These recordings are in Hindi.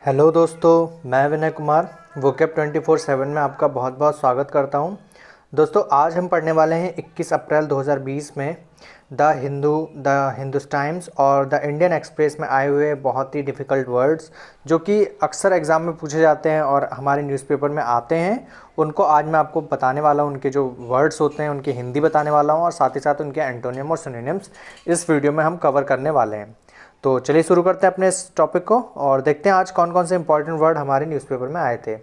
हेलो दोस्तों, मैं विनय कुमार वोकैब 24/7 में आपका बहुत बहुत स्वागत करता हूं। दोस्तों, आज हम पढ़ने वाले हैं 21 अप्रैल 2020 में the Hindu, the Hindustan times और द इंडियन एक्सप्रेस में आए हुए बहुत ही डिफ़िकल्ट वर्ड्स जो कि अक्सर एग्ज़ाम में पूछे जाते हैं और हमारे न्यूज़पेपर में आते हैं। उनको आज मैं आपको बताने वाला हूं, उनके जो वर्ड्स होते हैं उनकी हिंदी बताने वाला हूँ और साथ ही साथ उनके एंटोनियम और सिनोनिम्स इस वीडियो में हम कवर करने वाले हैं। तो चलिए शुरू करते हैं अपने इस टॉपिक को और देखते हैं आज कौन कौन से इंपॉर्टेंट वर्ड हमारे न्यूज़पेपर में आए थे।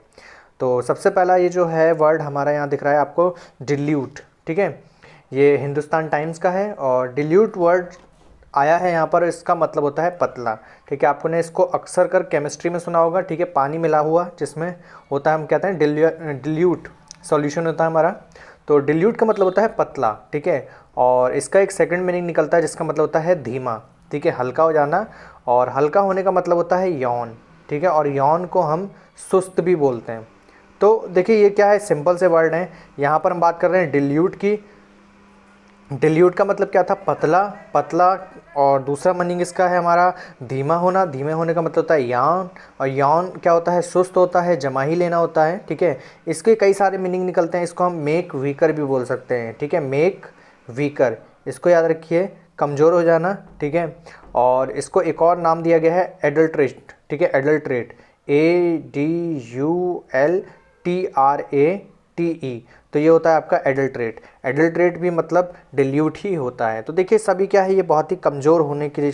तो सबसे पहला ये जो है वर्ड हमारा यहाँ दिख रहा है आपको, डिल्यूट। ठीक है, ये हिंदुस्तान टाइम्स का है और डिल्यूट वर्ड आया है यहाँ पर। इसका मतलब होता है पतला। ठीक है, आपने इसको अक्सर कर केमिस्ट्री में सुना होगा। ठीक है, पानी मिला हुआ जिसमें होता है, हम कहते हैं डिल्यूट सॉल्यूशन होता है हमारा। तो डिल्यूट का मतलब होता है पतला। ठीक है, और इसका एक सेकंड मीनिंग निकलता है जिसका मतलब होता है धीमा। ठीक है, हल्का हो जाना, और हल्का होने का मतलब होता है यौन। ठीक है, और यौन को हम सुस्त भी बोलते हैं। तो देखिए ये क्या है, सिंपल से वर्ड हैं। यहाँ पर हम बात कर रहे हैं डिल्यूट की। डिल्यूट का मतलब क्या था, पतला। पतला, और दूसरा मीनिंग इसका है हमारा धीमा होना। धीमे होने का मतलब होता है यौन, और यौन क्या होता है, सुस्त होता है, जमा ही लेना होता है। ठीक है, इसके कई सारे मीनिंग निकलते हैं। इसको हम मेक वीकर भी बोल सकते हैं। ठीक है, मेक वीकर, इसको याद रखिए, कमज़ोर हो जाना। ठीक है, और इसको एक और नाम दिया गया है एडल्ट्रेट। ठीक है, एडल्ट्रेट, ADULTRATE। तो ये होता है आपका एडल्ट्रेट। एडल्ट्रेट भी मतलब डिल्यूट ही होता है। तो देखिए सभी क्या है, ये बहुत ही कमज़ोर होने के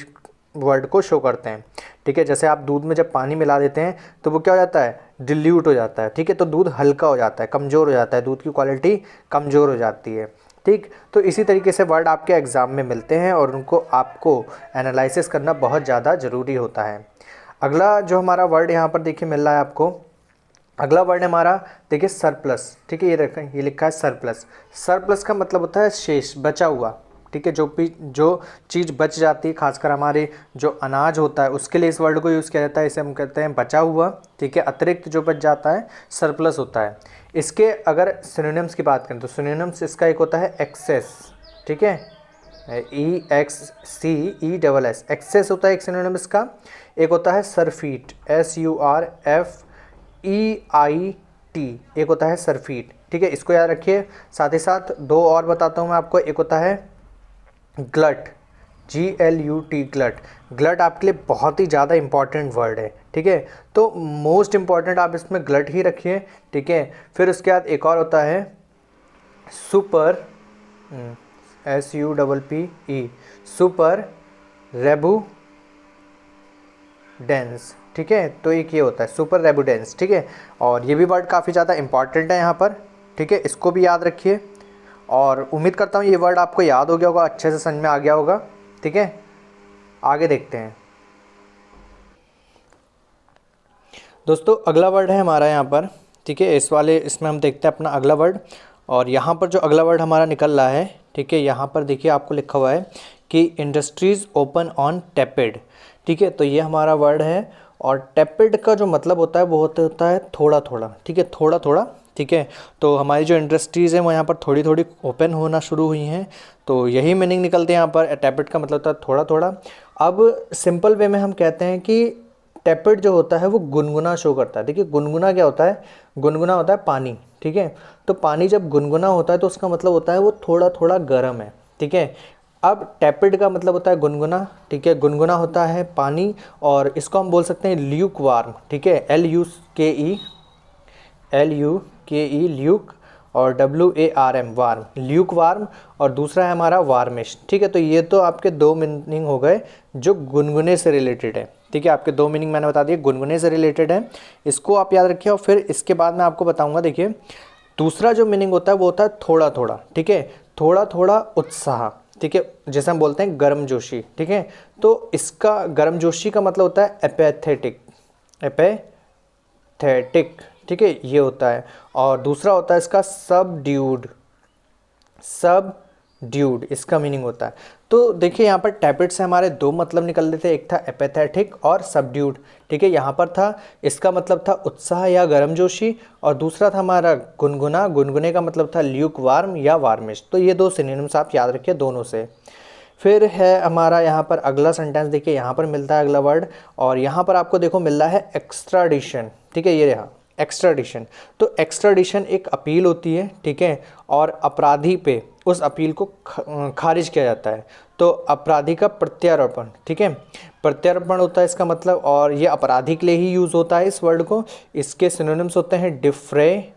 वर्ड को शो करते हैं। ठीक है, जैसे आप दूध में जब पानी मिला देते हैं तो वो क्या हो जाता है, डिल्यूट हो जाता है। ठीक है, तो दूध हल्का हो जाता है, कमज़ोर हो जाता है, दूध की क्वालिटी कमज़ोर हो जाती है। ठीक, तो इसी तरीके से वर्ड आपके एग्ज़ाम में मिलते हैं और उनको आपको एनालिसिस करना बहुत ज़्यादा ज़रूरी होता है। अगला जो हमारा वर्ड यहाँ पर देखिए मिल रहा है आपको, अगला वर्ड है हमारा, देखिए सरप्लस। ठीक है, ये लिखा है सरप्लस। सरप्लस का मतलब होता है शेष, बचा हुआ। ठीक है, जो चीज़ बच जाती है, खासकर हमारे जो अनाज होता है उसके लिए इस वर्ड को यूज़ किया जाता है। इसे हम कहते हैं बचा हुआ। ठीक है, अतिरिक्त जो बच जाता है सरप्लस होता है। इसके अगर सिनोनिम्स की बात करें तो सिनोनिम्स इसका एक होता है एक्सेस। ठीक है, EXCESS, एक्सेस होता है एक सिनोनिम इसका। एक होता है सरफीट, SURFEIT, एक होता है सरफीट। ठीक है, इसको याद रखिए। साथ ही साथ दो और बताता हूँ मैं आपको। एक होता है ग्लट, GLUT, ग्लट। ग्लट आपके लिए बहुत ही ज़्यादा इंपॉर्टेंट वर्ड है। ठीक है, तो मोस्ट इंपॉर्टेंट आप इसमें ग्लट ही रखिए। ठीक है, फिर उसके बाद एक और होता है सुपर, SUPPE, सुपर रेबुडेंस। ठीक है, तो एक ये होता है सुपर रेबुडेंस। ठीक है, और ये भी वर्ड काफ़ी ज़्यादा इंपॉर्टेंट है यहाँ पर। ठीक है, इसको भी याद रखिए और उम्मीद करता हूँ ये वर्ड आपको याद हो गया होगा, अच्छे से समझ में आ गया होगा। ठीक है, आगे देखते हैं दोस्तों। अगला वर्ड है हमारा यहाँ पर। ठीक है, इसमें हम देखते हैं अपना अगला वर्ड। और यहाँ पर जो अगला वर्ड हमारा निकल रहा है, ठीक है, यहाँ पर देखिए आपको लिखा हुआ है कि इंडस्ट्रीज़ ओपन ऑन टेपिड। ठीक है, तो ये हमारा वर्ड है। और टेपिड का जो मतलब होता है वो होता है थोड़ा थोड़ा। ठीक है, थोड़ा थोड़ा। ठीक है, तो हमारी जो इंडस्ट्रीज़ हैं वो यहाँ पर थोड़ी थोड़ी ओपन होना शुरू हुई हैं। तो यही मीनिंग निकलते हैं यहाँ पर। टेपिड का मतलब होता है थोड़ा थोड़ा। अब सिंपल वे में हम कहते हैं कि टेपिड जो होता है वो गुनगुना शो करता है। देखिए गुनगुना क्या होता है, गुनगुना होता है पानी। ठीक है, तो पानी जब गुनगुना होता है तो उसका मतलब होता है वो थोड़ा थोड़ा गर्म है। ठीक है, अब टेपिड का मतलब होता है गुनगुना। ठीक है, गुनगुना होता है पानी, और इसको हम बोल सकते हैं ल्यूक वार्म। ठीक है, LUKE ल्यूक, और WARM वार्म, ल्यूक वार्म। और दूसरा है हमारा वार्मिश। ठीक है, तो ये तो आपके दो मीनिंग हो गए जो गुनगुने से रिलेटेड है। ठीक है, आपके दो मीनिंग मैंने बता दिए, गुनगुने से रिलेटेड है। इसको आप याद रखिए और फिर इसके बाद मैं आपको बताऊंगा। देखिए दूसरा जो मीनिंग होता है वो होता है थोड़ा थोड़ा। ठीक है, थोड़ा थोड़ा उत्साह। ठीक है, जैसे हम बोलते हैं गर्मजोशी। ठीक है, तो इसका गर्मजोशी का मतलब होता है एपैथेटिक, एपैथेटिक। ठीक है, ये होता है। और दूसरा होता है इसका सबड्यूड, सबड्यूड इसका मीनिंग होता है। तो देखिए यहाँ पर टैपिड से हमारे दो मतलब निकल रहे थे, एक था एपैथेटिक और सबड्यूड। ठीक है, यहाँ पर था, इसका मतलब था उत्साह या गर्मजोशी, और दूसरा था हमारा गुनगुना। गुनगुने का मतलब था ल्यूक वार्म या वार्मिश। तो ये दो सिनोनिम्स आप याद रखिए दोनों से। फिर है हमारा यहाँ पर अगला सेंटेंस, देखिए यहाँ पर मिलता है अगला वर्ड, और यहाँ पर आपको देखो मिल रहा है एक्स्ट्राडिशन, ठीक है, ये रहा एक्स्ट्राडिशन। तो एक्स्ट्राडिशन एक अपील होती है, ठीक है, और अपराधी पे उस अपील को खारिज किया जाता है। तो अपराधी का प्रत्यार्पण, ठीक है, प्रत्यार्पण होता है इसका मतलब, और ये अपराधी के लिए ही यूज़ होता है इस वर्ड को। इसके सिनोनिम्स होते हैं डिफ्रे,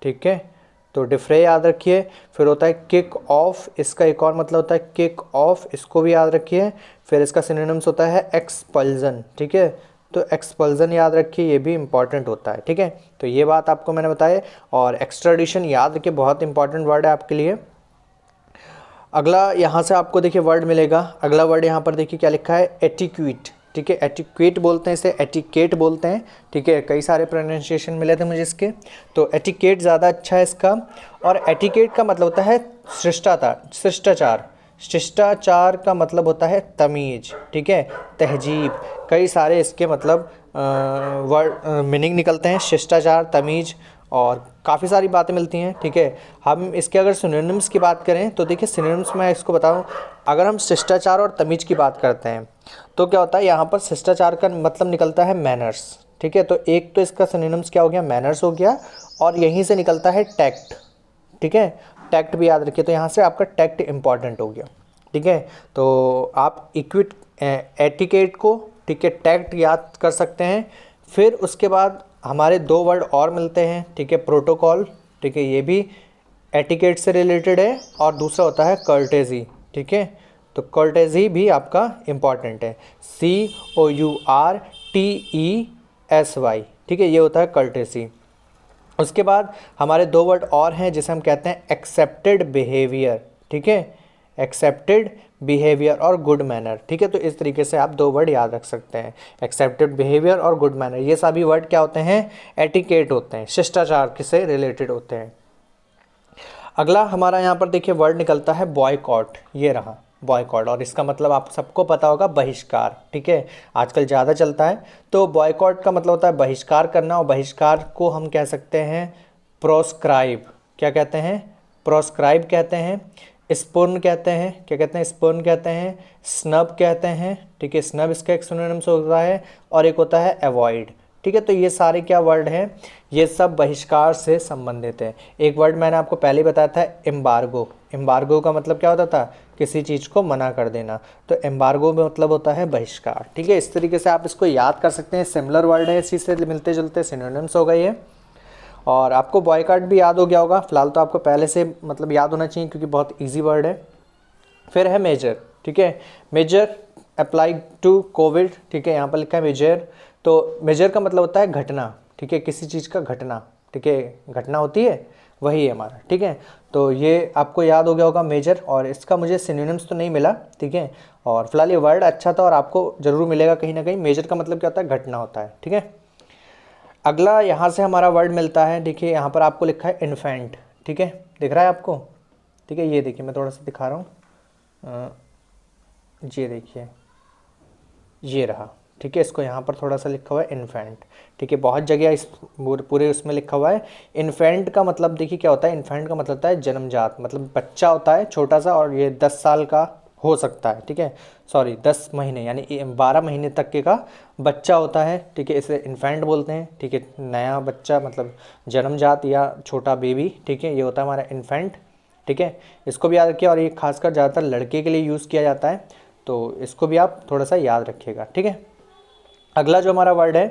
ठीक है, तो डिफ्रे याद रखिए। फिर होता है किक ऑफ, इसका एक और मतलब होता है किक ऑफ, इसको भी याद रखिए। फिर इसका सिनोनिम्स होता है एक्सपल्जन, ठीक है, तो एक्सपल्जन याद रखिए, ये भी इंपॉर्टेंट होता है, ठीक है। तो ये बात आपको मैंने बताया, और एक्स्ट्राडिशन याद रखिए, बहुत इंपॉर्टेंट वर्ड है आपके लिए। अगला यहाँ से आपको देखिए वर्ड मिलेगा, अगला वर्ड यहाँ पर देखिए क्या लिखा है, एटिक्यूट, ठीक है, एटिक्वेट बोलते हैं इसे, एटिकेट बोलते हैं, ठीक है, कई सारे प्रोनाउंसिएशन मिले थे मुझे इसके, तो एटिकेट ज़्यादा अच्छा है इसका। और एटिकेट का मतलब होता है शिष्टाचार, शिष्टाचार, शिष्टाचार का मतलब होता है तमीज़, ठीक है, तहजीब, कई सारे इसके मतलब वर्ड मीनिंग निकलते हैं, शिष्टाचार, तमीज़, और काफ़ी सारी बातें मिलती हैं, ठीक है। हम इसके अगर सिनोनिम्स की बात करें तो देखिए सिनोनिम्स मैं इसको बताऊं, अगर हम शिष्टाचार और तमीज़ की बात करते हैं तो क्या होता है, यहाँ पर शिष्टाचार का मतलब निकलता है मैनर्स, ठीक है, तो एक तो इसका सिनोनिम्स क्या हो गया, मैनर्स हो गया, और यहीं से निकलता है टैक्ट, ठीक है, टैक्ट भी याद रखिए, तो यहाँ से आपका टैक्ट इंपॉर्टेंट हो गया, ठीक है। तो आप इक्विट एटिकेट को, ठीक है, टैक्ट याद कर सकते हैं। फिर उसके बाद हमारे दो वर्ड और मिलते हैं, ठीक है, प्रोटोकॉल, ठीक है, ये भी एटिकेट से रिलेटेड है, और दूसरा होता है कर्टेजी, ठीक है, तो कर्टेजी भी आपका इम्पॉर्टेंट है, COURTESY, ठीक है, ये होता है कर्टेजी। उसके बाद हमारे दो वर्ड और हैं जिसे हम कहते हैं एक्सेप्टेड बिहेवियर, ठीक है, एक्सेप्टेड बिहेवियर और गुड मैनर, ठीक है, तो इस तरीके से आप दो वर्ड याद रख सकते हैं, एक्सेप्टेड बिहेवियर और गुड मैनर, ये सभी वर्ड क्या होते हैं, एटिकेट होते हैं, शिष्टाचार से रिलेटेड होते हैं। अगला हमारा यहाँ पर देखिए वर्ड निकलता है बॉयकॉट, ये रहा बॉयकॉट, और इसका मतलब आप सबको पता होगा बहिष्कार, ठीक है, आजकल ज़्यादा चलता है। तो बॉयकॉट का मतलब होता है बहिष्कार करना, और बहिष्कार को हम कह सकते हैं प्रोस्क्राइब, क्या कहते हैं, प्रोस्क्राइब कहते हैं, स्पूर्न कहते हैं, क्या कहते हैं, स्पूर्न कहते हैं, स्नब कहते हैं, ठीक है, स्नब इसका एक सिनोनिम्स होता है, और एक होता है अवॉइड, ठीक है। तो ये सारे क्या वर्ड हैं, ये सब बहिष्कार से संबंधित है। एक वर्ड मैंने आपको पहले बताया था एम्बार्गो, एम्बार्गो का मतलब क्या होता था, किसी चीज़ को मना कर देना, तो एम्बार्गो में मतलब होता है बहिष्कार, ठीक है। इस तरीके से आप इसको याद कर सकते हैं, सिमिलर वर्ड है, इसी से मिलते जुलते सिनोनिम्स हो गए ये। और आपको बॉयकॉट भी याद हो गया होगा, फिलहाल तो आपको पहले से मतलब याद होना चाहिए क्योंकि बहुत ईजी वर्ड है। फिर है मेजर, ठीक है, मेजर अप्लाई टू कोविड, ठीक है, यहाँ पर लिखा है मेजर, तो मेजर का मतलब होता है घटना, ठीक है, किसी चीज़ का घटना, ठीक है, घटना होती है वही है हमारा, ठीक है। तो ये आपको याद हो गया होगा मेजर, और इसका मुझे सिनोनिम्स तो नहीं मिला, ठीक है, और फिलहाल ये वर्ड अच्छा था और आपको ज़रूर मिलेगा कहीं ना कहीं। मेजर का मतलब क्या होता है, घटना होता है, ठीक है। अगला यहाँ से हमारा वर्ड मिलता है, देखिए यहाँ पर आपको लिखा है इन्फेंट, ठीक है, दिख रहा है आपको, ठीक है, ये देखिए मैं थोड़ा सा दिखा रहा हूँ, ये देखिए ये रहा, ठीक है, इसको यहाँ पर थोड़ा सा लिखा हुआ है इन्फेंट, ठीक है, बहुत जगह इस पूरे उसमें लिखा हुआ है। इन्फेंट का मतलब देखिए क्या होता है, इन्फेंट का मतलब होता है जन्मजात, मतलब बच्चा होता है छोटा सा, और ये 10 साल का हो सकता है, ठीक है, सॉरी 10 महीने यानी 12 महीने तक के का बच्चा होता है, ठीक है, इसे इन्फेंट बोलते हैं, ठीक है, नया बच्चा मतलब जन्मजात या छोटा बेबी, ठीक है, ये होता है हमारा इन्फेंट, ठीक है, इसको भी याद रखिए, और ये खासकर ज़्यादातर लड़के के लिए यूज़ किया जाता है, तो इसको भी आप थोड़ा सा याद रखिएगा, ठीक है। अगला जो हमारा वर्ड है,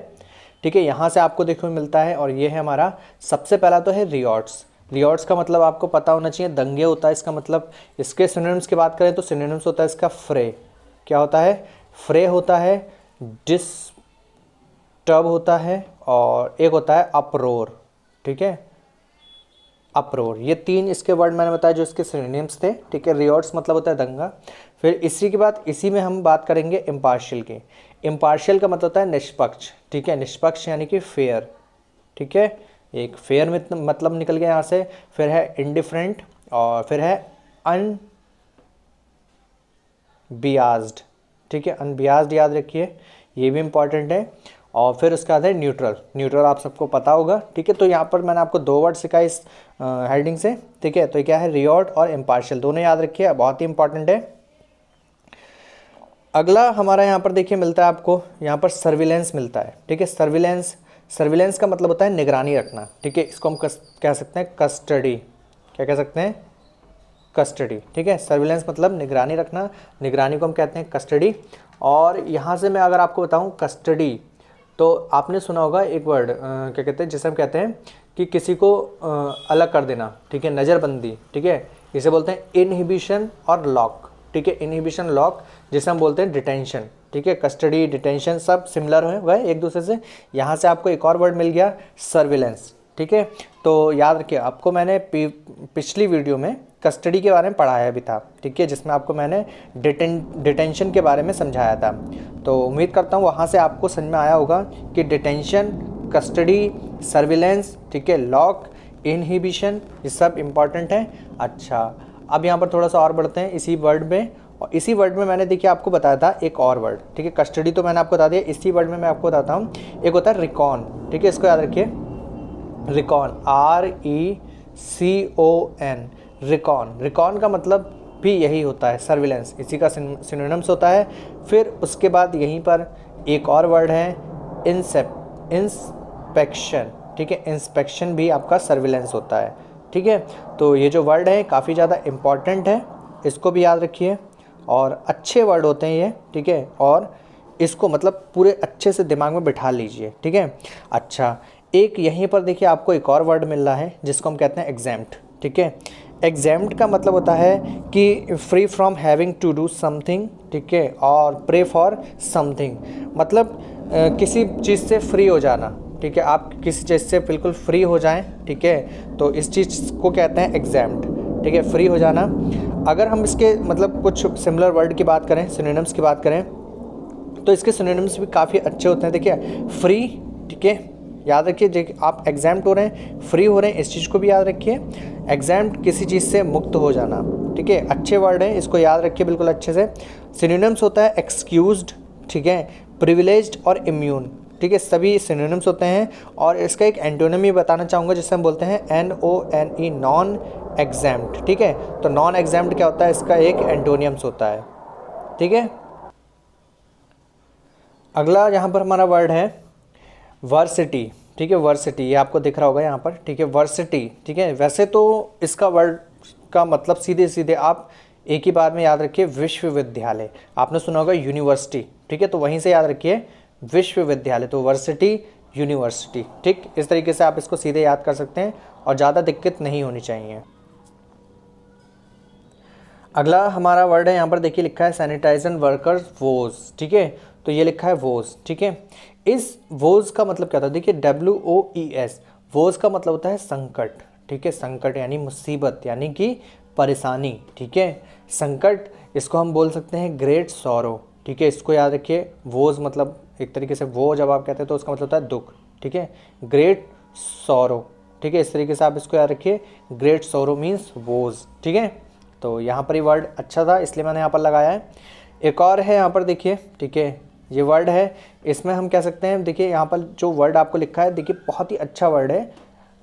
ठीक है, यहाँ से आपको देखने को मिलता है, और ये है हमारा सबसे पहला तो है रियॉट्स। रियॉट्स का मतलब आपको पता होना चाहिए, दंगे होता है इसका मतलब। इसके सिनोनिम्स की बात करें तो सिनोनिम्स होता है इसका फ्रे, क्या होता है, फ्रे होता है, डिस्टर्ब होता है, और एक होता है अप्रोर, ठीक है, अप्रोर, ये तीन इसके वर्ड मैंने बताया जो इसके सिनोनिम्स थे, ठीक है। रियॉट्स मतलब होता है दंगा। फिर इसी के बाद इसी में हम बात करेंगे इम्पार्शियल की। इम्पार्शियल का मतलब होता है निष्पक्ष, ठीक है, निष्पक्ष यानी कि फेयर, ठीक है, एक फेयर में मतलब निकल गया यहाँ से। फिर है इंडिफरेंट, और फिर है अनबियास्ड, ठीक है, अनबियास्ड याद रखिए, ये भी इंपॉर्टेंट है। और फिर उसके बाद है न्यूट्रल, न्यूट्रल आप सबको पता होगा, ठीक है। तो यहाँ पर मैंने आपको दो वर्ड सिखाए इस हेडिंग से, ठीक है, तो क्या है रियॉट और इम्पार्शियल, दोनों याद रखिए, बहुत ही इंपॉर्टेंट है। अगला हमारा यहाँ पर देखिए मिलता है आपको, यहाँ पर सर्विलेंस मिलता है, ठीक है। सर्विलेंस, सर्विलेंस का मतलब होता है निगरानी रखना, ठीक है। इसको हम कह सकते हैं कस्टडी, क्या कह सकते हैं, कस्टडी, ठीक है। सर्विलेंस मतलब निगरानी रखना, निगरानी को हम कहते हैं कस्टडी। और यहाँ से मैं अगर आपको बताऊँ कस्टडी, तो आपने सुना होगा एक वर्ड क्या कहते हैं, जिसे हम कहते हैं कि किसी को अलग कर देना, ठीक है, नज़रबंदी, ठीक है। इसे बोलते हैं इनहिबिशन और लॉक, ठीक है, इनहिबिशन लॉक, जिसे हम बोलते हैं डिटेंशन, ठीक है। कस्टडी, डिटेंशन सब सिमिलर हो गए एक दूसरे से। यहाँ से आपको एक और वर्ड मिल गया सर्विलेंस, ठीक है। तो याद रखिए, आपको मैंने पिछली वीडियो में कस्टडी के बारे में पढ़ाया भी था, ठीक है, जिसमें आपको मैंने डिटेंशन के बारे में समझाया था। तो उम्मीद करता हूँ वहाँ से आपको समझ में आया होगा कि डिटेंशन, कस्टडी, सर्विलेंस, ठीक है, लॉक, इनहिबिशन, ये सब इम्पॉर्टेंट है। अच्छा, अब यहाँ पर थोड़ा सा और बढ़ते हैं इसी वर्ड में। और इसी वर्ड में मैंने देखिए आपको बताया था एक और वर्ड, ठीक है। कस्टडी तो मैंने आपको बता दिया, इसी वर्ड में मैं आपको बताता हूँ, एक होता है रिकॉन, ठीक है। इसको याद रखिए, रिकॉन, RECON, रिकॉन। रिकॉन का मतलब भी यही होता है सर्विलेंस, इसी का सिनोनिम्स होता है। फिर उसके बाद यहीं पर एक और वर्ड है इंस्पेक्शन, ठीक है। इंस्पेक्शन भी आपका सर्विलेंस होता है, ठीक है। तो ये जो वर्ड है काफ़ी ज़्यादा इम्पॉर्टेंट है, इसको भी याद रखिए। और अच्छे वर्ड होते हैं ये, ठीक है, और इसको मतलब पूरे अच्छे से दिमाग में बिठा लीजिए, ठीक है। अच्छा, एक यहीं पर देखिए आपको एक और वर्ड मिल रहा है जिसको हम कहते हैं एग्जैम्प्ट, ठीक है। एग्जैम्प्ट का मतलब होता है कि free from having to do something, ठीक है, और प्रे फॉर समथिंग, मतलब किसी चीज़ से फ्री हो जाना, ठीक है। आप किसी चीज़ से बिल्कुल फ्री हो जाएं, ठीक है, तो इस चीज़ को कहते हैं एग्जैम्प्ट, ठीक है, फ्री हो जाना। अगर हम इसके मतलब कुछ सिमिलर वर्ड की बात करें, सिनोनिम्स की बात करें, तो इसके सिनोनिम्स भी काफ़ी अच्छे होते हैं। देखिए फ्री, ठीक है, याद रखिए, आप एग्जैम्प्ट हो रहे हैं, फ्री हो रहे हैं, इस चीज़ को भी याद रखिए। एग्जैम्प्ट किसी चीज़ से मुक्त हो जाना, ठीक है, अच्छे वर्ड हैं, इसको याद रखिए बिल्कुल अच्छे से। सिनोनिम्स होता है एक्सक्यूज्ड, ठीक है, प्रिविलेज्ड और इम्यून, ठीक है, सभी सिनोनिम्स होते हैं। और इसका एक एंटोनिमी बताना चाहूँगा जिसे हम बोलते हैं NONE, नॉन एग्जैम्प्ट, ठीक है। तो नॉन एग्जैम्प्ट क्या होता है, इसका एक एंटोनियम्स होता है, ठीक है। अगला यहाँ पर हमारा वर्ड है वर्सिटी, ठीक है, वर्सिटी, ये आपको दिख रहा होगा यहाँ पर, ठीक है, वर्सिटी, ठीक है। वैसे तो इसका वर्ड का मतलब सीधे सीधे आप एक ही बार में याद रखिए, विश्वविद्यालय, आपने सुना होगा यूनिवर्सिटी, ठीक है, तो वहीं से याद रखिए विश्वविद्यालय, तो वर्सिटी, यूनिवर्सिटी, ठीक, इस तरीके से आप इसको सीधे याद कर सकते हैं और ज़्यादा दिक्कत नहीं होनी चाहिए। अगला हमारा वर्ड है, यहाँ पर देखिए लिखा है सैनिटाइजर वर्कर्स वोज, ठीक है, तो ये लिखा है वोज, ठीक है। इस वोज का मतलब क्या होता है, देखिए WOES, वोज का मतलब होता है संकट, ठीक है, संकट यानी मुसीबत यानी कि परेशानी, ठीक है, संकट, इसको हम बोल सकते हैं ग्रेट सॉरो, ठीक है, इसको याद रखिए। वोज मतलब एक तरीके से वो जब आप कहते हैं तो उसका मतलब होता है दुख, ठीक है, ग्रेट सॉरो, ठीक है, इस तरीके से आप इसको याद रखिए, ग्रेट सॉरो मीन्स वोज, ठीक है। तो यहाँ पर ये वर्ड अच्छा था इसलिए मैंने यहाँ पर लगाया है। एक और है यहाँ पर देखिए, ठीक है, ये वर्ड है, इसमें हम कह सकते हैं, देखिए यहाँ पर जो वर्ड आपको लिखा है, देखिए बहुत ही अच्छा वर्ड है,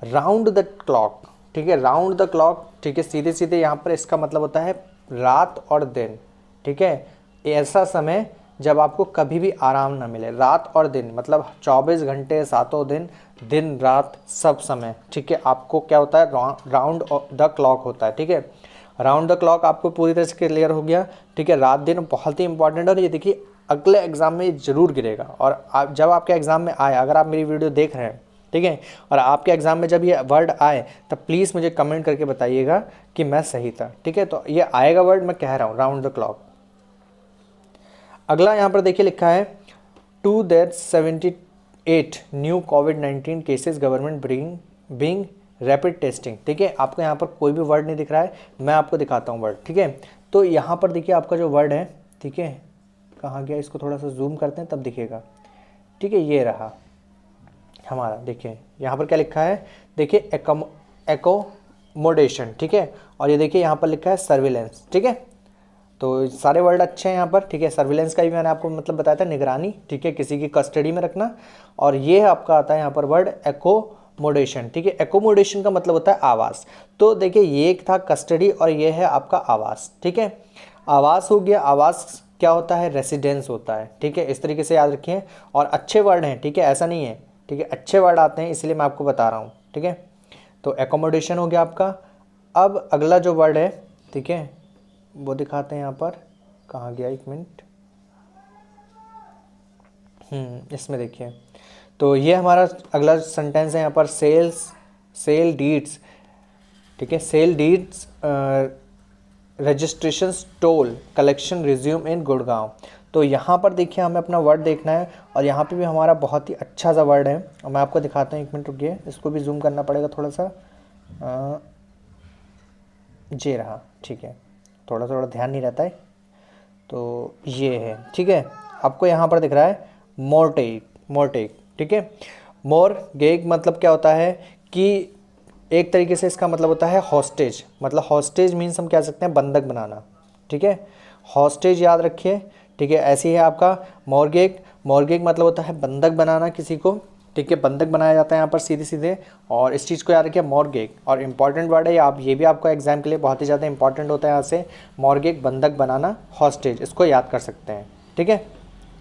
राउंड द क्लॉक, ठीक है, राउंड द क्लॉक, ठीक है, सीधे सीधे यहाँ पर इसका मतलब होता है रात और दिन, ठीक है, ऐसा समय जब आपको कभी भी आराम ना मिले, रात और दिन मतलब 24 घंटे, सातों दिन, दिन रात सब समय, ठीक है, आपको क्या होता है, राउंड द क्लॉक होता है, ठीक है। राउंड द क्लॉक आपको पूरी तरह से क्लियर हो गया, ठीक है। रात दिन बहुत ही इंपॉर्टेंट है और ये देखिए अगले एग्जाम में ये जरूर गिरेगा। और आप जब आपके एग्जाम में आए, अगर आप मेरी वीडियो देख रहे हैं, ठीक है, और आपके एग्जाम में जब ये वर्ड आए तब प्लीज़ मुझे कमेंट करके बताइएगा कि मैं सही था, ठीक है। तो ये आएगा वर्ड, मैं कह रहा हूँ, राउंड द क्लॉक। अगला यहाँ पर देखिए लिखा है 278 न्यू कोविड-19 cases government being rapid testing, ठीक है। आपको यहाँ पर कोई भी वर्ड नहीं दिख रहा है, मैं आपको दिखाता हूँ वर्ड, ठीक है। तो यहाँ पर देखिए आपका जो वर्ड है, ठीक है, कहाँ गया, इसको थोड़ा सा जूम करते हैं तब दिखेगा, ठीक है, ये रहा हमारा, देखिए यहाँ पर क्या लिखा है, देखिए एकोमोडेशन, ठीक है, और ये देखिए यहाँ पर लिखा है सर्विलेंस, ठीक है। तो सारे वर्ड अच्छे हैं यहाँ पर, ठीक है। सर्विलेंस का भी मैंने आपको मतलब बताया था, निगरानी, ठीक है, किसी की कस्टडी में रखना। और ये आपका आता है यहाँ पर वर्ड एकोमोडेशन, ठीक है। एकोमोडेशन का मतलब होता है आवास। तो देखिए ये एक था कस्टडी और ये है आपका आवास, ठीक है। आवास हो गया, आवास क्या होता है, रेसिडेंस होता है। ठीक है, इस तरीके से याद रखिए। और अच्छे वर्ड हैं, ठीक है, ऐसा नहीं है, ठीक है, अच्छे वर्ड आते हैं इसलिए मैं आपको बता रहा हूँ। ठीक है, तो एकोमोडेशन हो गया आपका। अब अगला जो वर्ड है, ठीक है, वो दिखाते हैं यहाँ पर, कहाँ गया, एक मिनट, इसमें देखिए। तो ये हमारा अगला सेंटेंस है यहाँ पर, सेल डीड्स। ठीक है, sale deeds registration toll collection resume in Gurgaon. तो यहाँ पर देखिए हमें अपना वर्ड देखना है और यहाँ पे भी हमारा बहुत ही अच्छा सा वर्ड है और मैं आपको दिखाता हूँ, एक मिनट रुकिए, इसको भी जूम करना पड़ेगा थोड़ा सा। ये रहा, ठीक है, थोड़ा थोड़ा ध्यान नहीं रहता है, तो ये है। ठीक है, आपको यहाँ पर दिख रहा है मोरटेक। ठीक है, मोरगेग मतलब क्या होता है कि एक तरीके से इसका मतलब होता है हॉस्टेज, मतलब हॉस्टेज मीन्स हम कह सकते हैं बंधक बनाना। ठीक है, हॉस्टेज याद रखिए। ठीक है, ऐसी है आपका मोरगेग मतलब होता है बंधक बनाना किसी को। ठीक है, बंधक बनाया जाता है यहाँ पर सीधे सीधे, और इस चीज़ को याद रखिए मोरगेग। और इम्पॉर्टेंट वर्ड है आप, ये भी आपको एग्जाम के लिए बहुत ही ज़्यादा इंपॉर्टेंट होता है। यहाँ से मोरगेग बंधक बनाना, हॉस्टेज, इसको याद कर सकते हैं। ठीक है,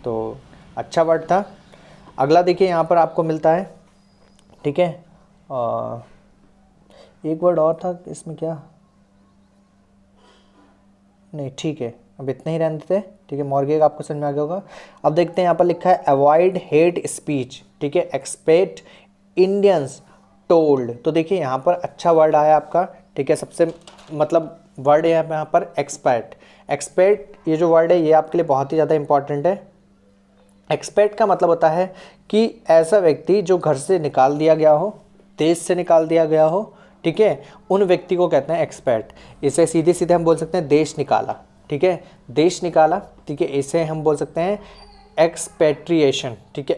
तो अच्छा वर्ड था। अगला देखिए यहाँ पर आपको मिलता है, ठीक है, एक वर्ड और था इसमें, क्या, नहीं ठीक है, अब इतना ही रहने देते। ठीक है, मॉर्गेग आपको समझ में आ गया होगा। अब देखते हैं यहाँ पर लिखा है अवॉइड हेट स्पीच। ठीक है, एक्सपेक्ट इंडियंस टोल्ड। तो देखिए यहाँ पर अच्छा वर्ड आया आपका। ठीक है, सबसे मतलब वर्ड है यहाँ पर एक्सपेक्ट ये जो वर्ड है ये आपके लिए बहुत ही ज़्यादा इंपॉर्टेंट है। एक्सपेक्ट का मतलब होता है कि ऐसा व्यक्ति जो घर से निकाल दिया गया हो, देश से निकाल दिया गया हो, ठीक है, उन व्यक्ति को कहते हैं एक्सपेट। इसे सीधे सीधे हम बोल सकते हैं देश निकाला। ठीक है, देश निकाला। ठीक है, इसे हम बोल सकते हैं एक्सपेट्रिएशन। ठीक है,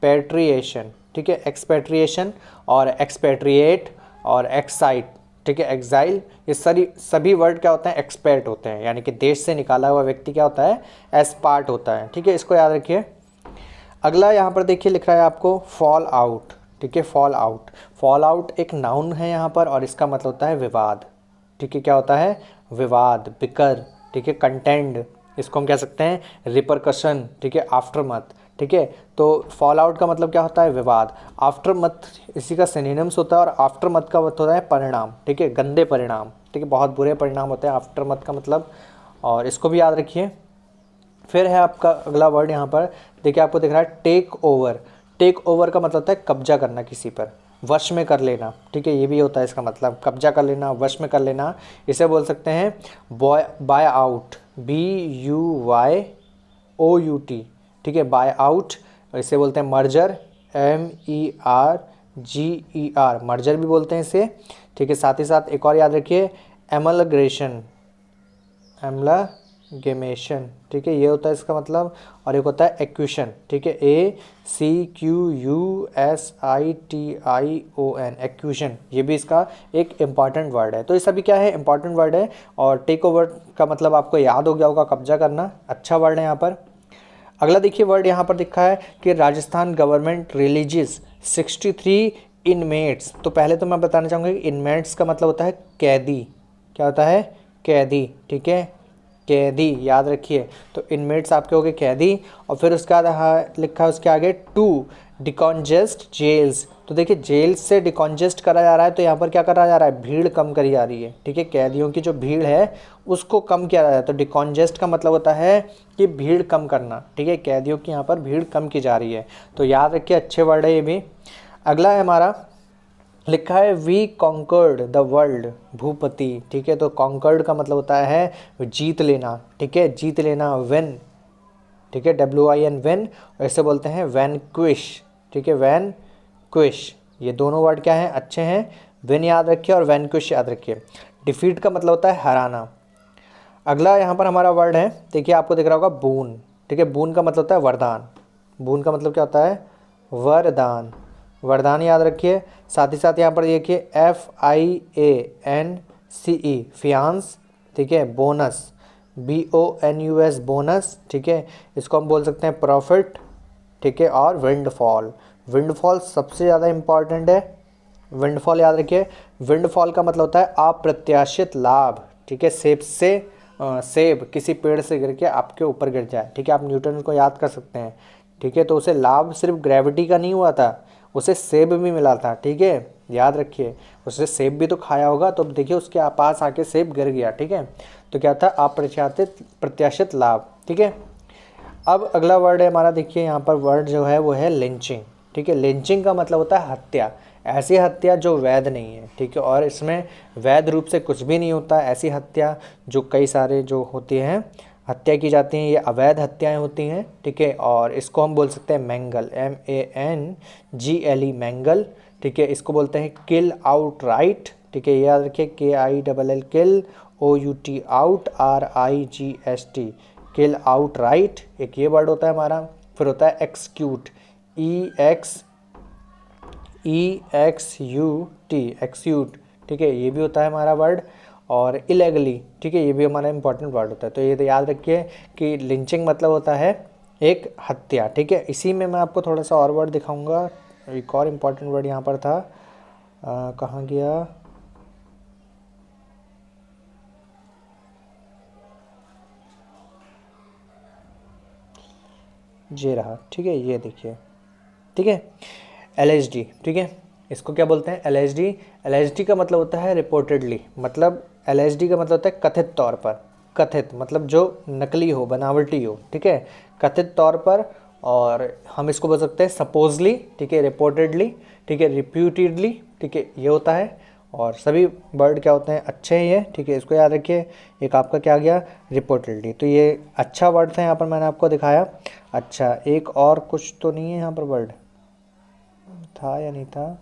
एक्सपेट्रिएशन। ठीक है, एक्सपेट्रिएशन और एक्सपेट्रिएट और एक्साइट, ठीक है, एग्जाइल, ये सभी वर्ड क्या होते हैं, एक्सपेट होते हैं, यानी कि देश से निकाला हुआ व्यक्ति क्या होता है, एस्पार्ट होता है। ठीक है, इसको याद रखिए। अगला यहाँ पर देखिए लिख रहा है आपको फॉल आउट। ठीक है, फॉल आउट एक नाउन है यहाँ पर और इसका मतलब होता है विवाद। ठीक है, क्या होता है, विवाद, बिकर। ठीक है, कंटेंड, इसको हम कह सकते हैं रिपरकशन। ठीक है, आफ्टरमथ। ठीक है, तो फॉल आउट का मतलब क्या होता है, विवाद। आफ्टरमथ इसी का सिनोनिम्स होता है और आफ्टरमथ का मतलब होता है परिणाम। ठीक है, गंदे परिणाम। ठीक है, बहुत बुरे परिणाम होते हैं आफ्टरमथ का मतलब, और इसको भी याद रखिए। फिर है आपका अगला वर्ड यहाँ पर, देखिए आपको दिख रहा है टेक ओवर। टेक ओवर का मतलब होता है कब्जा करना किसी पर, वश में कर लेना। ठीक है, ये भी होता है इसका मतलब, कब्जा कर लेना, वश में कर लेना। इसे बोल सकते हैं बाय आउट, BUYOUT। ठीक है, बाय आउट। इसे बोलते हैं मर्जर, MERGER, मर्जर भी बोलते हैं इसे। ठीक है, साथ ही साथ एक और याद रखिए, एमलग्रेशन। ठीक है, ये होता है इसका मतलब, और एक होता है एक्यूशन। ठीक है, ACQUSITION, एक्यूशन, ये भी इसका एक इम्पॉर्टेंट वर्ड है। तो ये सभी क्या है, इम्पॉर्टेंट वर्ड है। और टेक ओवर का मतलब आपको याद हो गया होगा, कब्जा करना, अच्छा वर्ड है यहाँ पर। अगला देखिए वर्ड यहाँ पर दिखा है कि राजस्थान गवर्नमेंट रिलीजेस 63 इनमेट्स। तो पहले तो मैं बताना चाहूँगा कि इनमेट्स का मतलब होता है कैदी। क्या होता है, कैदी। ठीक है, कैदी याद रखिए। तो इनमेट्स आपके हो गए कैदी। और फिर उसके बाद लिखा है उसके आगे टू डिकॉन्जेस्ट जेल्स। तो देखिए जेल से डिकॉन्जेस्ट करा जा रहा है, तो यहाँ पर क्या करा जा रहा है, भीड़ कम करी जा रही है। ठीक है, कैदियों की जो भीड़ है उसको कम किया जा रहा है। तो डिकॉन्जेस्ट का मतलब होता है कि भीड़ कम करना। ठीक है, कैदियों की यहाँ पर भीड़ कम की जा रही है। तो याद रखिए, अच्छे वर्ड है ये भी। अगला है हमारा, लिखा है we conquered the world, Bhupati. ठीक है, तो कॉन्कर्ड का मतलब होता है जीत लेना। ठीक है, जीत लेना, विन। ठीक है, WIN, विन। और इसे बोलते हैं वैनक्विश। ठीक है, वैनक्विश, ये दोनों वर्ड क्या हैं, अच्छे हैं। विन याद रखिए और वैनक्विश याद रखिए। डिफीट का मतलब होता है हराना। अगला यहाँ पर हमारा वर्ड है, देखिए आपको दिख रहा होगा बून। ठीक है, बून का मतलब होता है वरदान। बून का मतलब क्या होता है, वरदान, वरदान याद रखिए। साथ ही साथ यहाँ पर देखिए FIANCE, फियांस। ठीक है, बोनस, BONUS, बोनस। ठीक है, इसको हम बोल सकते हैं प्रॉफिट। ठीक है, और विंडफॉल, विंडफॉल सबसे ज़्यादा इम्पॉर्टेंट है। विंडफॉल याद रखिए। विंडफॉल का मतलब होता है अप्रत्याशित लाभ। ठीक है, सेब किसी पेड़ से गिर के आपके ऊपर गिर जाए, ठीक है, आप न्यूटन को याद कर सकते हैं, ठीक है, तो उसे लाभ सिर्फ ग्रेविटी का नहीं हुआ था, उसे सेब भी मिला था, ठीक है, याद रखिए, उसने सेब भी तो खाया होगा, तो अब देखिए उसके पास आके सेब गिर गया, ठीक है, तो क्या था, अप्रत्याशित लाभ, ठीक है। अब अगला वर्ड है हमारा, देखिए यहाँ पर वर्ड जो है वो है लिंचिंग, ठीक है, लिंचिंग का मतलब होता है हत्या, ऐसी हत्या जो वैध नहीं है, ठीक है, और इसमें वैध रूप से कुछ भी नहीं होता, ऐसी हत्या जो कई सारे जो होती हैं हत्या की जाती हैं, ये अवैध हत्याएं होती हैं, ठीक है, और इसको हम बोल सकते हैं मैंगल, MANGLE मैंगल, ठीक है, इसको बोलते हैं किल आउट राइट, ठीक है, याद रखिए KILL किल, OUT आउट, RIGST किल आउट राइट, एक ये वर्ड होता है हमारा। फिर होता है एक्सक्यूट, EXEXUT एक्सक्यूट, ठीक है, ये भी होता है हमारा वर्ड। और इलेगली, ठीक है, ये भी हमारा इंपॉर्टेंट वर्ड होता है, तो ये तो याद रखिए कि लिंचिंग मतलब होता है एक हत्या, ठीक है। इसी में मैं आपको थोड़ा सा और वर्ड दिखाऊंगा, एक और इम्पॉर्टेंट वर्ड यहाँ पर था, कहाँ गया, ये रहा, ठीक है, ये देखिए, ठीक है, LSD, ठीक है, इसको क्या बोलते हैं, LSD का मतलब होता है रिपोर्टेडली, मतलब LSD का मतलब होता है कथित तौर पर, कथित मतलब जो नकली हो, बनावटी हो, ठीक है, कथित तौर पर। और हम इसको बोल सकते हैं सपोजली, ठीक है, रिपोर्टेडली, ठीक है, रिप्यूटेडली, ठीक है, ये होता है। और सभी वर्ड क्या होते हैं, अच्छे ही है, ठीक है, इसको याद रखिए। एक आपका क्या गया, रिपोर्टेडली, तो ये अच्छा वर्ड था यहाँ पर मैंने आपको दिखाया। अच्छा, एक और कुछ तो नहीं है यहाँ पर वर्ड, था या नहीं था,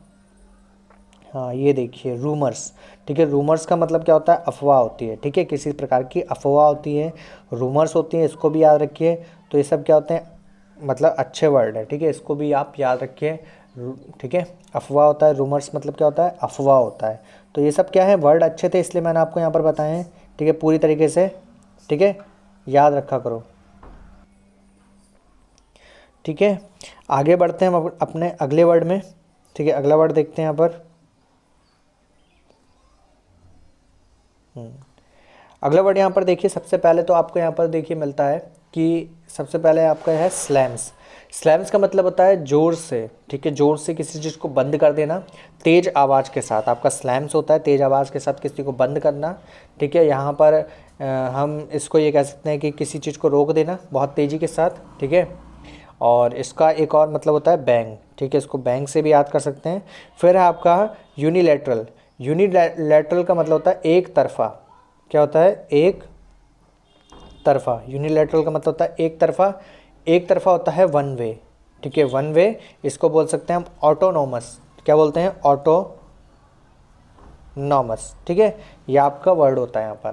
हाँ ये देखिए रूमर्स, ठीक है, रूमर्स का मतलब क्या होता है, अफवाह होती है, ठीक है, किसी प्रकार की अफवाह होती है, रूमर्स होती है, इसको भी याद रखिए। तो ये सब क्या होते हैं, मतलब अच्छे वर्ड है, ठीक है, इसको भी आप याद रखिए, ठीक है। अफवाह होता है, रूमर्स मतलब क्या होता है, अफवाह होता है। तो ये सब क्या है, वर्ड अच्छे थे इसलिए मैंने आपको यहाँ पर बताए हैं, ठीक है, पूरी तरीके से, ठीक है, याद रखा करो, ठीक है। आगे बढ़ते हैं हम अपने अगले वर्ड में, ठीक है, अगला वर्ड देखते हैं यहाँ पर। अगला वर्ड यहाँ पर देखिए, सबसे पहले तो आपको यहाँ पर देखिए मिलता है कि सबसे पहले आपका है स्लैम्स। स्लैम्स का मतलब होता है ज़ोर से, ठीक है, ज़ोर से किसी चीज़ को बंद कर देना तेज़ आवाज़ के साथ, आपका स्लैम्स होता है तेज़ आवाज़ के साथ किसी को बंद करना, ठीक है। यहाँ पर हम इसको ये कह सकते हैं कि किसी चीज़ को रोक देना बहुत तेज़ी के साथ, ठीक है। और इसका एक और मतलब होता है बैंग, ठीक है, इसको बैंग से भी याद कर सकते हैं। फिर है आपका यूनिलैटरल, यूनिलैटरल का मतलब होता है एक तरफा, क्या होता है, एक तरफा, यूनिलैटरल का मतलब होता है एक तरफा, एक तरफा होता है वन वे, ठीक है, वन वे, इसको बोल सकते हैं हम ऑटोनोमस, क्या बोलते हैं, ऑटोनॉमस, ठीक है, ये आपका वर्ड होता है यहाँ पर।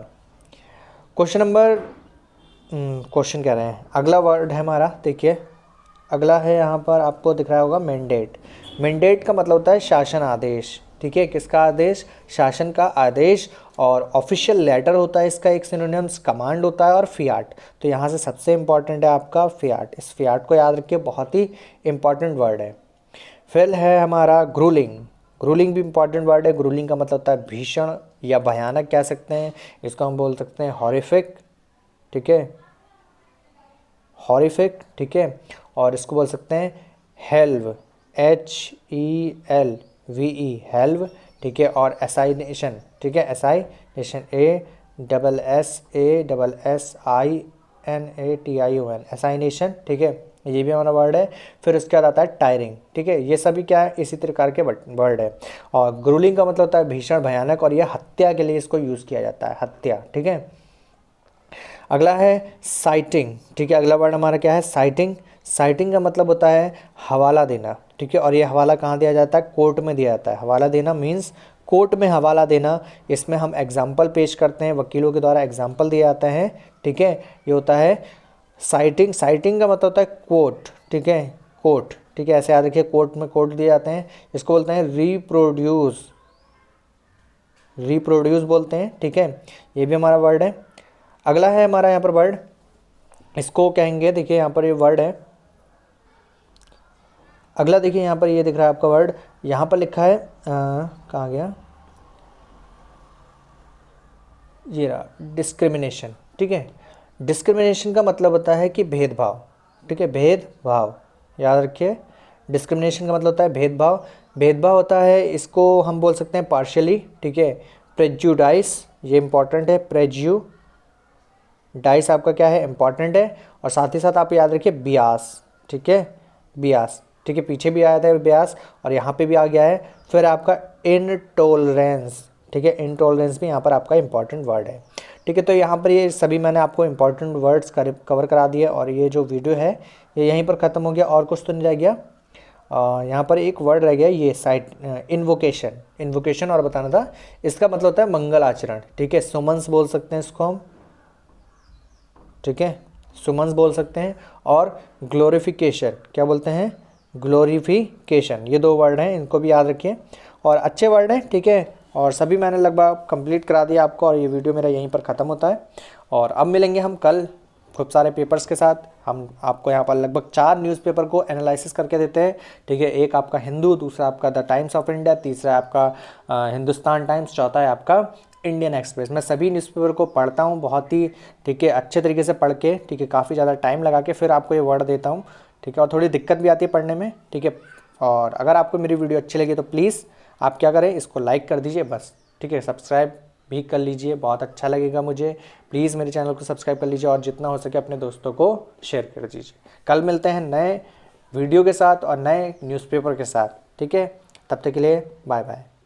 क्वेश्चन नंबर, क्वेश्चन कह रहे हैं, अगला वर्ड है हमारा, देखिए अगला है यहाँ पर आपको दिख रहा होगा मैंडेट। मैंडेट का मतलब होता है शासन आदेश, ठीक है, किसका आदेश, शासन का आदेश। और ऑफिशियल लेटर होता है इसका, एक सिनोनिम्स कमांड होता है, और फियाट। तो यहाँ से सबसे इंपॉर्टेंट है आपका फियाट, इस फियाट को याद रखिए, बहुत ही इंपॉर्टेंट वर्ड है। फिर है हमारा ग्रूलिंग, ग्रूलिंग भी इंपॉर्टेंट वर्ड है। ग्रूलिंग का मतलब होता है भीषण या भयानक कह सकते हैं, इसको हम बोल सकते हैं हॉरिफिक, ठीक है, हॉरिफिक, ठीक है। और इसको बोल सकते हैं हेल्व, HELVE हेल्व, ठीक है। और एसाइनेशन, ठीक है, एसाइनेशन ASSASSINATION एसाइनेशन, ठीक है, ये भी हमारा वर्ड है। फिर उसके बाद आता है टायरिंग, ठीक है, ये सभी क्या है, इसी प्रकार के वर्ड है। और ग्रूलिंग का मतलब होता है भीषण भयानक, और यह हत्या के लिए इसको यूज़ किया जाता है, हत्या, ठीक है। अगला है साइटिंग, ठीक है, अगला वर्ड हमारा क्या है, साइटिंग। साइटिंग का मतलब होता है हवाला देना, ठीक है, और ये हवाला कहाँ दिया जाता है, कोर्ट में दिया जाता है। हवाला देना मीन्स कोर्ट में हवाला देना, इसमें हम एग्जाम्पल पेश करते हैं, वकीलों के द्वारा एग्जाम्पल दिए जाते हैं, ठीक है, ये होता है साइटिंग। साइटिंग का मतलब होता है कोर्ट, ठीक है, कोर्ट, ठीक है, ऐसे याद रखिए, कोर्ट में कोर्ट दिए जाते हैं, इसको बोलते हैं रिप्रोड्यूस, रिप्रोड्यूस बोलते हैं, ठीक है, ये भी हमारा वर्ड है। अगला है हमारा यहाँ पर वर्ड, इसको कहेंगे, देखिए यहाँ पर ये वर्ड है, अगला देखिए यहाँ पर ये दिख रहा है आपका वर्ड, यहाँ पर लिखा है कहाँ गया, ये रहा डिस्क्रिमिनेशन। ठीक है, डिस्क्रिमिनेशन का मतलब होता है कि भेदभाव। ठीक है, भेदभाव याद रखिए। डिस्क्रिमिनेशन का मतलब होता है भेदभाव। भेदभाव होता है, इसको हम बोल सकते हैं पार्शियली। ठीक है, प्रेजुडाइस, ये इंपॉर्टेंट है। प्रेजुडाइस आपका क्या है, इंपॉर्टेंट है। और साथ ही साथ आप याद रखिए बियास। ठीक है, बियास। ठीक है, पीछे भी आया था बियास और यहाँ पे भी आ गया है। फिर आपका इनटॉलरेंस। ठीक है, इनटॉलरेंस भी यहाँ पर आपका इंपॉर्टेंट वर्ड है। ठीक है, तो यहाँ पर ये सभी मैंने आपको इंपॉर्टेंट वर्ड्स कवर करा दिए और ये जो वीडियो है ये यहीं पर ख़त्म हो गया। और कुछ तो नहीं रह गया। यहाँ पर एक वर्ड रह गया, ये साइट इन्वोकेशन। इन्वोकेशन और बताना था, इसका मतलब होता है मंगल आचरण। ठीक है, सुमंस बोल सकते हैं इसको हम। ठीक है, सुमंस बोल सकते हैं। और ग्लोरिफिकेशन क्या बोलते हैं, ग्लोरिफिकेशन। ये दो वर्ड हैं, इनको भी याद रखिए और अच्छे वर्ड हैं। ठीक है, और सभी मैंने लगभग कंप्लीट करा दिया आपको और ये वीडियो मेरा यहीं पर ख़त्म होता है। और अब मिलेंगे हम कल खूब सारे पेपर्स के साथ। हम आपको यहाँ पर लगभग 4 न्यूज़पेपर को एनालिसिस करके देते हैं। ठीक है, एक आपका हिंदू, दूसरा आपका द टाइम्स ऑफ इंडिया, तीसरा आपका हिंदुस्तान टाइम्स, चौथा है आपका इंडियन एक्सप्रेस। मैं सभी न्यूज़पेपर को पढ़ता हूँ बहुत ही, ठीक है, अच्छे तरीके से पढ़ के, ठीक है, काफ़ी ज़्यादा टाइम लगा के फिर आपको ये वर्ड देता हूँ। ठीक है, और थोड़ी दिक्कत भी आती है पढ़ने में। ठीक है, और अगर आपको मेरी वीडियो अच्छी लगी तो प्लीज़ आप क्या करें, इसको लाइक कर दीजिए बस। ठीक है, सब्सक्राइब भी कर लीजिए, बहुत अच्छा लगेगा मुझे। प्लीज़ मेरे चैनल को सब्सक्राइब कर लीजिए और जितना हो सके अपने दोस्तों को शेयर कर दीजिए। कल मिलते हैं नए वीडियो के साथ और नए न्यूज़पेपर के साथ। ठीक है, तब तक के लिए बाय बाय।